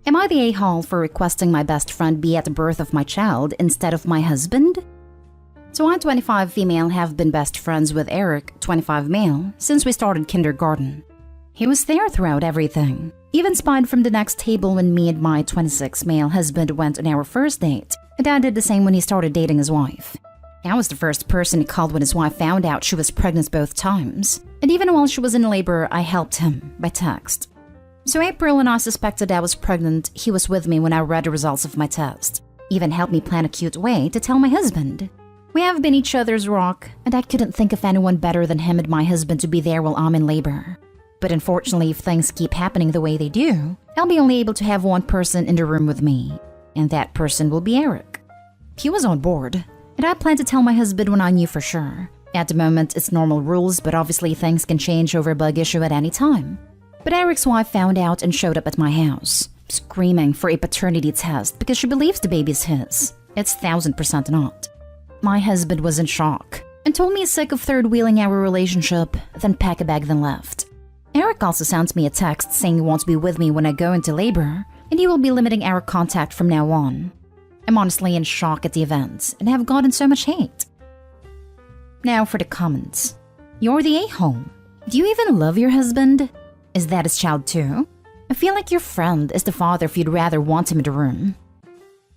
Am I the a-hole for requesting my best friend be at the birth of my child instead of my husband? So I, 25 female, have been best friends with Eric, 25 male, since we started kindergarten. He was there throughout everything, even spied from the next table when me and my 26 male husband went on our first date, and I did the same when he started dating his wife. I was the first person he called when his wife found out she was pregnant both times, and even while she was in labor, I helped him by text. So April, when I suspected I was pregnant, he was with me when I read the results of my test. Even helped me plan a cute way to tell my husband. We have been each other's rock, and I couldn't think of anyone better than him and my husband to be there while I'm in labor. But unfortunately, if things keep happening the way they do, I'll be only able to have one person in the room with me, and that person will be Eric. He was on board, and I planned to tell my husband when I knew for sure. At the moment, it's normal rules, but obviously things can change over a bug issue at any time. But Eric's wife found out and showed up at my house, screaming for a paternity test because she believes the baby's his. It's 1000% not. My husband was in shock and told me he's sick of third-wheeling our relationship, then packed a bag then left. Eric also sent me a text saying he wants to be with me when I go into labor, and he will be limiting our contact from now on. I'm honestly in shock at the events and have gotten so much hate. Now for the comments. You're the a-hole. Do you even love your husband? Is that his child too? I feel like your friend is the father if you'd rather want him in the room.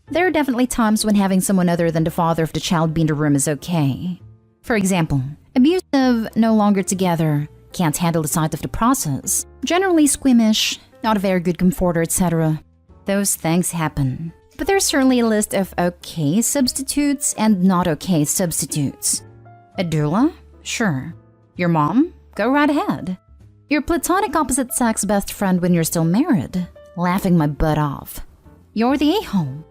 There are definitely times when having someone other than the father of the child be in the room is okay. For example, abusive, no longer together, can't handle the sight of the process, generally squeamish, not a very good comforter, etc. Those things happen. But there's certainly a list of okay substitutes and not okay substitutes. A doula? Sure. Your mom? Go right ahead. Your platonic opposite sex best friend when you're still married? Laughing my butt off. You're the a-hole.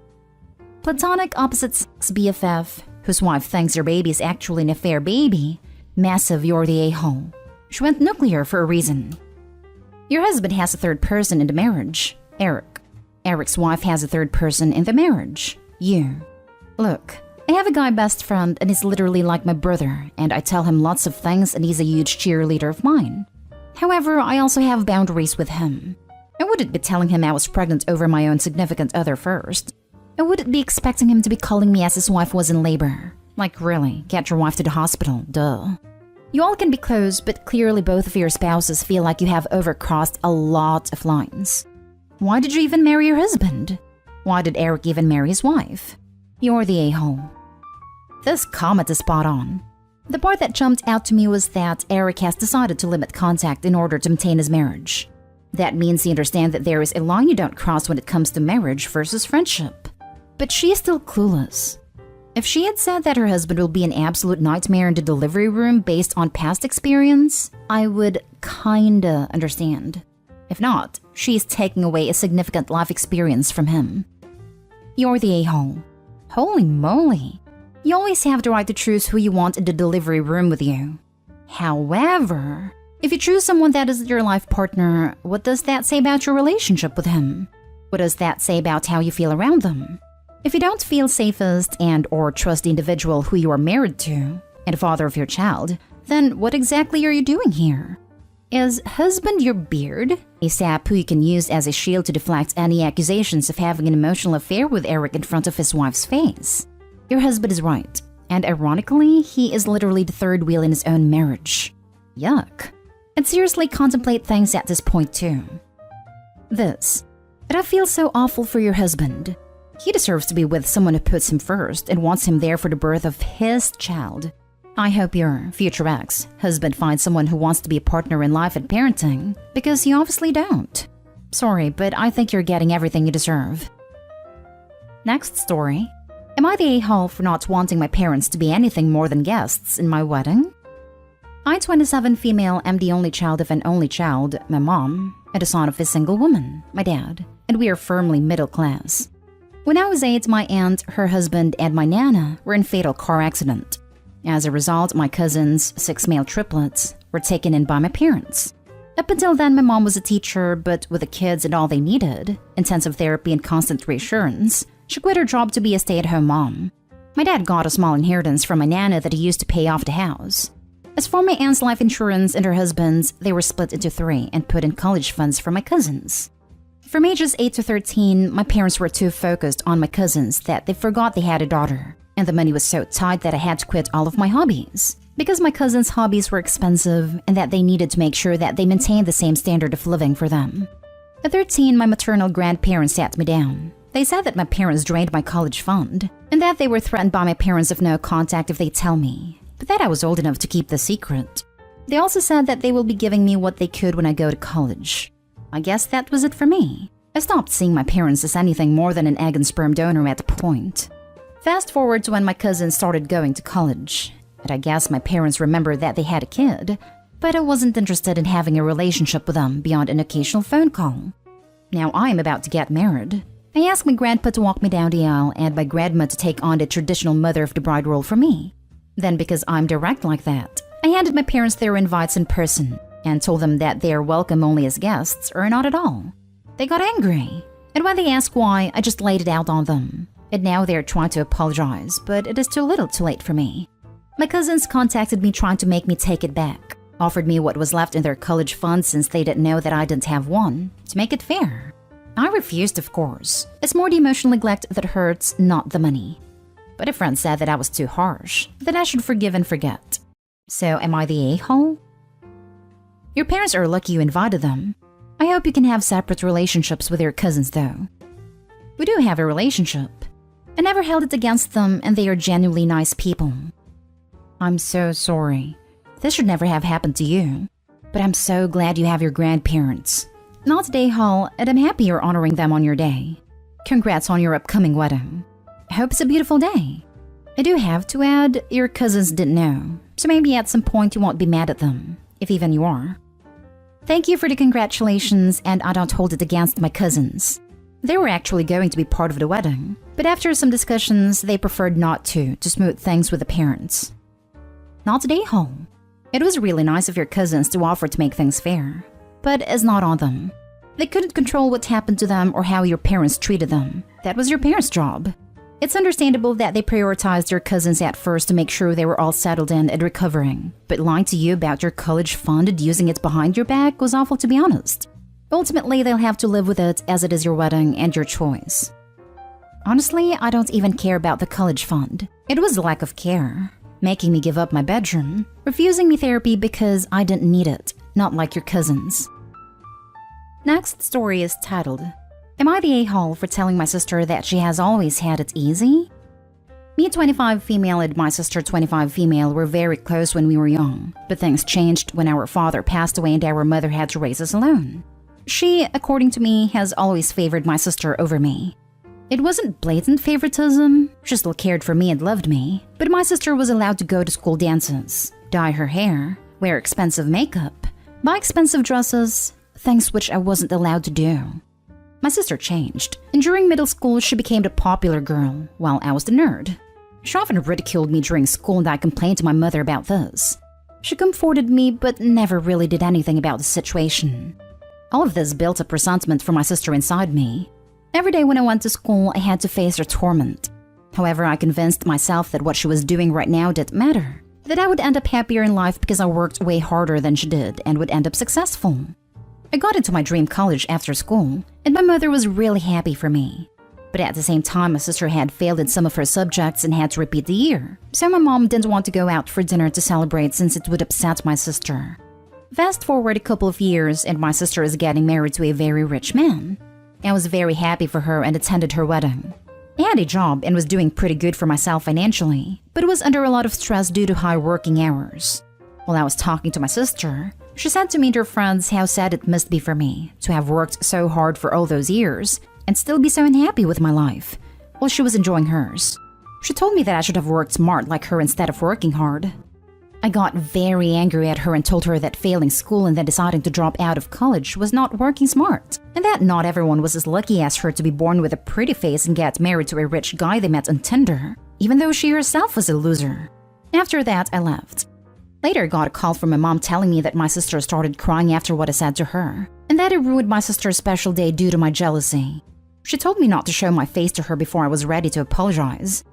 Platonic opposite sex BFF, whose wife thinks your baby is actually an affair baby? Massive, you're the a-hole. She went nuclear for a reason. Your husband has a third person in the marriage. Eric. Eric's wife has a third person in the marriage. You. Look, I have a guy best friend and he's literally like my brother, and I tell him lots of things and he's a huge cheerleader of mine. However, I also have boundaries with him. I wouldn't be telling him I was pregnant over my own significant other first. I wouldn't be expecting him to be calling me as his wife was in labor. Like really, get your wife to the hospital, duh. You all can be close, but clearly both of your spouses feel like you have overcrossed a lot of lines. Why did you even marry your husband? Why did Eric even marry his wife? You're the a-hole. This comment is spot on. The part that jumped out to me was that Eric has decided to limit contact in order to maintain his marriage. That means he understands that there is a line you don't cross when it comes to marriage versus friendship. But she is still clueless. If she had said that her husband will be an absolute nightmare in the delivery room based on past experience, I would kinda understand. If not, she is taking away a significant life experience from him. You're the a-hole. Holy moly. You always have the right to choose who you want in the delivery room with you. However, if you choose someone that is your life partner, what does that say about your relationship with him? What does that say about how you feel around them? If you don't feel safest and or trust the individual who you are married to, and the father of your child, then what exactly are you doing here? Is husband your beard? A sap who you can use as a shield to deflect any accusations of having an emotional affair with Eric in front of his wife's face? Your husband is right, and ironically, he is literally the third wheel in his own marriage. Yuck. And seriously contemplate things at this point too. But I feel so awful for your husband. He deserves to be with someone who puts him first and wants him there for the birth of his child. I hope your future ex-husband finds someone who wants to be a partner in life and parenting, because you obviously don't. Sorry, but I think you're getting everything you deserve. Next story. Am I the a-hole for not wanting my parents to be anything more than guests in my wedding? I, 27 female, am the only child of an only child, my mom, and the son of a single woman, my dad, and we are firmly middle class. When I was 8, my aunt, her husband, and my nana were in a fatal car accident. As a result, my cousins, 6 male triplets, were taken in by my parents. Up until then, my mom was a teacher, but with the kids and all they needed, intensive therapy and constant reassurance, she quit her job to be a stay-at-home mom. My dad got a small inheritance from my nana that he used to pay off the house. As for my aunt's life insurance and her husband's, they were split into 3 and put in college funds for my cousins. From ages 8 to 13, my parents were too focused on my cousins that they forgot they had a daughter, and the money was so tight that I had to quit all of my hobbies. Because my cousins' hobbies were expensive and that they needed to make sure that they maintained the same standard of living for them. At 13, my maternal grandparents sat me down. They said that my parents drained my college fund, and that they were threatened by my parents of no contact if they tell me, but that I was old enough to keep the secret. They also said that they will be giving me what they could when I go to college. I guess that was it for me. I stopped seeing my parents as anything more than an egg and sperm donor at the point. Fast forward to when my cousins started going to college, and I guess my parents remembered that they had a kid, but I wasn't interested in having a relationship with them beyond an occasional phone call. Now I am about to get married. I asked my grandpa to walk me down the aisle and my grandma to take on the traditional mother of the bride role for me. Then, because I'm direct like that, I handed my parents their invites in person and told them that they are welcome only as guests or not at all. They got angry, and when they asked why, I just laid it out on them. And now they're trying to apologize, but it is too little too late for me. My cousins contacted me trying to make me take it back, offered me what was left in their college fund since they didn't know that I didn't have one, to make it fair. I refused, of course. It's more the emotional neglect that hurts, not the money. But a friend said that I was too harsh, that I should forgive and forget. So am I the a-hole? Your parents are lucky you invited them. I hope you can have separate relationships with your cousins though. We do have a relationship. I never held it against them and they are genuinely nice people. I'm so sorry. This should never have happened to you. But I'm so glad you have your grandparents. Not day hall, and I'm happy you're honoring them on your day. Congrats on your upcoming wedding. I hope it's a beautiful day. I do have to add, your cousins didn't know, so maybe at some point you won't be mad at them, if even you are. Thank you for the congratulations, and I don't hold it against my cousins. They were actually going to be part of the wedding, but after some discussions, they preferred not to smooth things with the parents. Not day hall. It was really nice of your cousins to offer to make things fair. But it's not on them. They couldn't control what happened to them or how your parents treated them. That was your parents' job. It's understandable that they prioritized your cousins at first to make sure they were all settled in and recovering. But lying to you about your college fund and using it behind your back was awful, to be honest. Ultimately, they'll have to live with it as it is your wedding and your choice. Honestly, I don't even care about the college fund. It was a lack of care. Making me give up my bedroom. Refusing me therapy because I didn't need it. Not like your cousins. Next story is titled, Am I the a-hole for telling my sister that she has always had it easy? Me, 25 female, and my sister, 25 female, were very close when we were young, but things changed when our father passed away and our mother had to raise us alone. She, according to me, has always favored my sister over me. It wasn't blatant favoritism, she still cared for me and loved me, but my sister was allowed to go to school dances, dye her hair, wear expensive makeup, buy expensive dresses, things which I wasn't allowed to do. My sister changed, and during middle school she became the popular girl, while I was the nerd. She often ridiculed me during school and I complained to my mother about this. She comforted me but never really did anything about the situation. All of this built up resentment for my sister inside me. Every day when I went to school, I had to face her torment. However, I convinced myself that what she was doing right now didn't matter. That I would end up happier in life because I worked way harder than she did and would end up successful. I got into my dream college after school, and my mother was really happy for me. But at the same time, my sister had failed in some of her subjects and had to repeat the year, so my mom didn't want to go out for dinner to celebrate since it would upset my sister. Fast forward a couple of years, and my sister is getting married to a very rich man. I was very happy for her and attended her wedding. I had a job and was doing pretty good for myself financially, but was under a lot of stress due to high working hours. While I was talking to my sister, she said to me and her friends how sad it must be for me to have worked so hard for all those years and still be so unhappy with my life, while she was enjoying hers. She told me that I should have worked smart like her instead of working hard. I got very angry at her and told her that failing school and then deciding to drop out of college was not working smart, and that not everyone was as lucky as her to be born with a pretty face and get married to a rich guy they met on Tinder, even though she herself was a loser. After that, I left. Later, I got a call from my mom telling me that my sister started crying after what I said to her, and that it ruined my sister's special day due to my jealousy. She told me not to show my face to her before I was ready to apologize.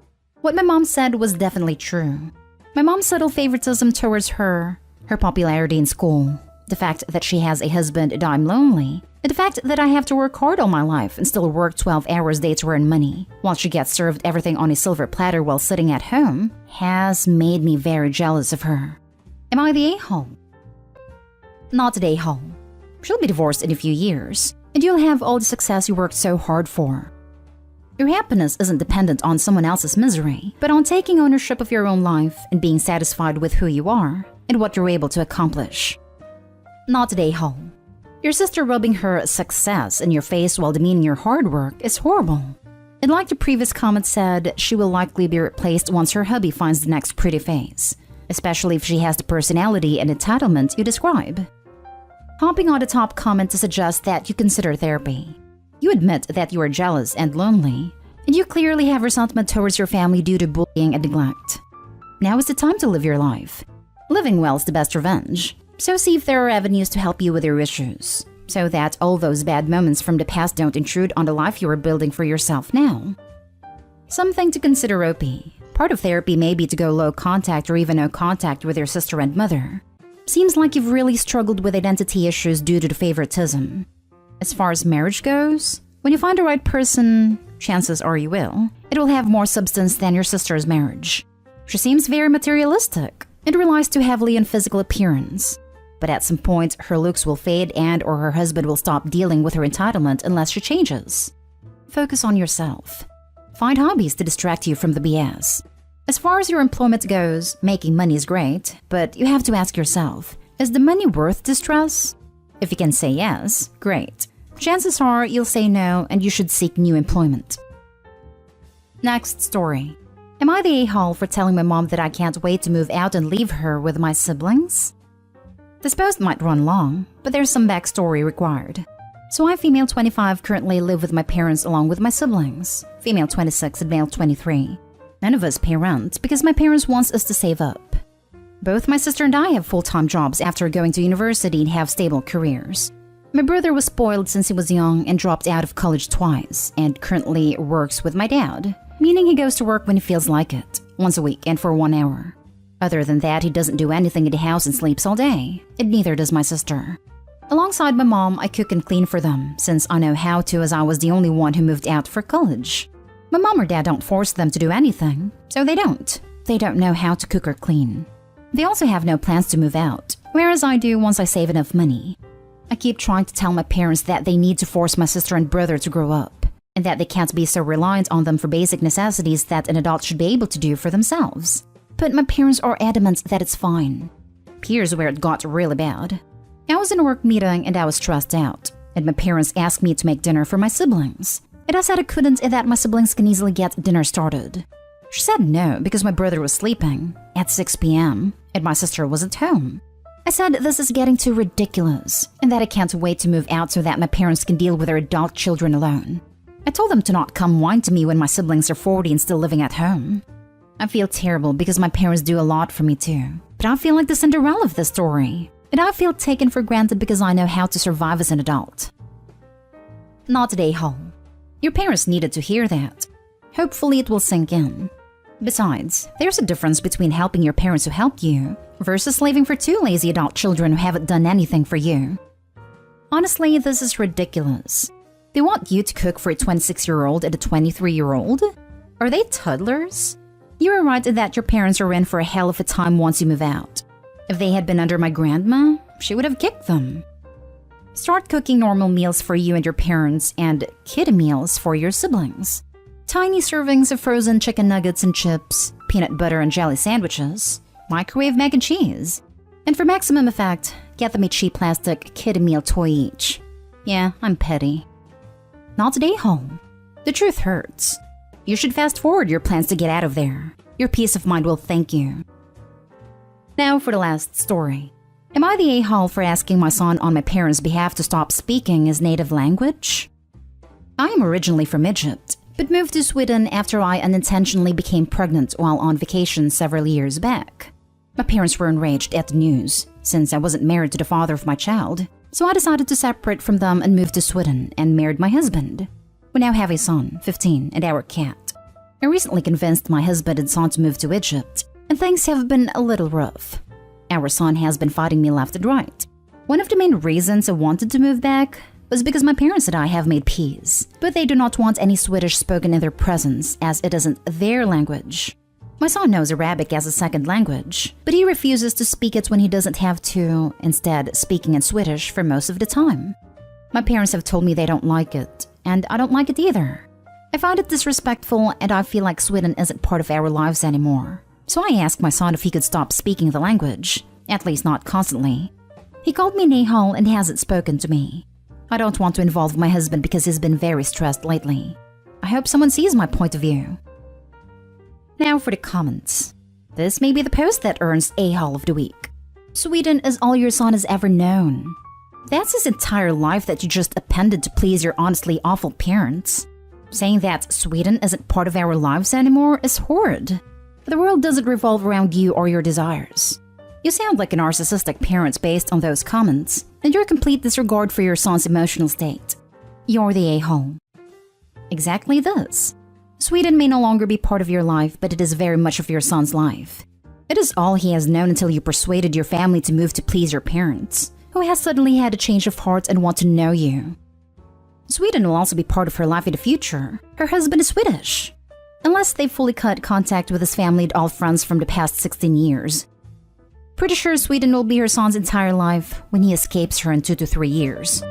What my mom said was definitely true. My mom's subtle favoritism towards her popularity in school, The fact that she has a husband and I'm lonely, and the fact that I have to work hard all my life and still work 12 hours a day to earn money, while she gets served everything on a silver platter while sitting at home, has made me very jealous of her. Am I the a-hole? Not the a-hole. She'll be divorced in a few years, and you'll have all the success you worked so hard for. Your happiness isn't dependent on someone else's misery, but on taking ownership of your own life and being satisfied with who you are and what you're able to accomplish. Not the a-hole. Your sister rubbing her success in your face while demeaning your hard work is horrible. And like the previous comment said, she will likely be replaced once her hubby finds the next pretty face, especially if she has the personality and entitlement you describe. Hopping on the top comment to suggest that you consider therapy. You admit that you are jealous and lonely, and you clearly have resentment towards your family due to bullying and neglect. Now is the time to live your life. Living well is the best revenge, so see if there are avenues to help you with your issues, so that all those bad moments from the past don't intrude on the life you are building for yourself now. Something to consider, OP. Part of therapy may be to go low contact or even no contact with your sister and mother. Seems like you've really struggled with identity issues due to the favoritism. As far as marriage goes, when you find the right person, chances are you will, it will have more substance than your sister's marriage. She seems very materialistic and relies too heavily on physical appearance. But at some point, her looks will fade and or her husband will stop dealing with her entitlement unless she changes. Focus on yourself. Find hobbies to distract you from the BS. As far as your employment goes, making money is great, but you have to ask yourself, is the money worth the stress? If you can say yes, great. Chances are you'll say no and you should seek new employment. Next story. Am I the a-hole for telling my mom that I can't wait to move out and leave her with my siblings? This post might run long, but there's some backstory required. So I, female 25, currently live with my parents along with my siblings, female 26 and male 23. None of us pay rent because my parents want us to save up. Both my sister and I have full-time jobs after going to university and have stable careers. My brother was spoiled since he was young and dropped out of college twice, and currently works with my dad, meaning he goes to work when he feels like it, once a week and for 1 hour. Other than that, he doesn't do anything in the house and sleeps all day, and neither does my sister. Alongside my mom, I cook and clean for them, since I know how to as I was the only one who moved out for college. My mom or dad don't force them to do anything, so they don't. They don't know how to cook or clean. They also have no plans to move out, whereas I do once I save enough money. I keep trying to tell my parents that they need to force my sister and brother to grow up, and that they can't be so reliant on them for basic necessities that an adult should be able to do for themselves. But my parents are adamant that it's fine. Here's where it got really bad. I was in a work meeting and I was stressed out, and my parents asked me to make dinner for my siblings. And I said I couldn't and that my siblings can easily get dinner started. She said no because my brother was sleeping at 6 p.m. and my sister was at home. I said this is getting too ridiculous and that I can't wait to move out so that my parents can deal with their adult children alone. I told them to not come whine to me when my siblings are 40 and still living at home. I feel terrible because my parents do a lot for me too, but I feel like the Cinderella of this story. And I feel taken for granted because I know how to survive as an adult. Not today, Hole. Your parents needed to hear that. Hopefully it will sink in. Besides, there's a difference between helping your parents who helped you versus leaving for two lazy adult children who haven't done anything for you. Honestly, this is ridiculous. They want you to cook for a 26-year-old and a 23-year-old? Are they toddlers? You are right that your parents are in for a hell of a time once you move out. If they had been under my grandma, she would have kicked them. Start cooking normal meals for you and your parents and kid meals for your siblings. Tiny servings of frozen chicken nuggets and chips, peanut butter and jelly sandwiches, microwave mac and cheese. And for maximum effect, get them a cheap plastic kid meal toy each. Yeah, I'm petty. Not today, home. The truth hurts. You should fast forward your plans to get out of there. Your peace of mind will thank you. Now for the last story. Am I the a-hole for asking my son on my parents' behalf to stop speaking his native language? I am originally from Egypt, but moved to Sweden after I unintentionally became pregnant while on vacation several years back. My parents were enraged at the news, since I wasn't married to the father of my child, so I decided to separate from them and move to Sweden and married my husband. We now have a son, 15, and our cat. I recently convinced my husband and son to move to Egypt, and things have been a little rough. Our son has been fighting me left and right. One of the main reasons I wanted to move back was because my parents and I have made peace, but they do not want any Swedish spoken in their presence as it isn't their language. My son knows Arabic as a second language, but he refuses to speak it when he doesn't have to, instead speaking in Swedish for most of the time. My parents have told me they don't like it, and I don't like it either. I find it disrespectful and I feel like Sweden isn't part of our lives anymore. So I asked my son if he could stop speaking the language, at least not constantly. He called me Nihal and hasn't spoken to me. I don't want to involve my husband because he's been very stressed lately. I hope someone sees my point of view. Now for the comments. This may be the post that earns A-Hall of the Week. Sweden is all your son has ever known. That's his entire life that you just appended to please your honestly awful parents. Saying that Sweden isn't part of our lives anymore is horrid. The world doesn't revolve around you or your desires. You sound like a narcissistic parent based on those comments, and your complete disregard for your son's emotional state. You're the a-hole. Exactly this. Sweden may no longer be part of your life, but it is very much of your son's life. It is all he has known until you persuaded your family to move to please your parents, who has suddenly had a change of heart and want to know you. Sweden will also be part of her life in the future. Her husband is Swedish. Unless they fully cut contact with his family and all friends from the past 16 years. Pretty sure Sweden will be her son's entire life when he escapes her in 2 to 3 years.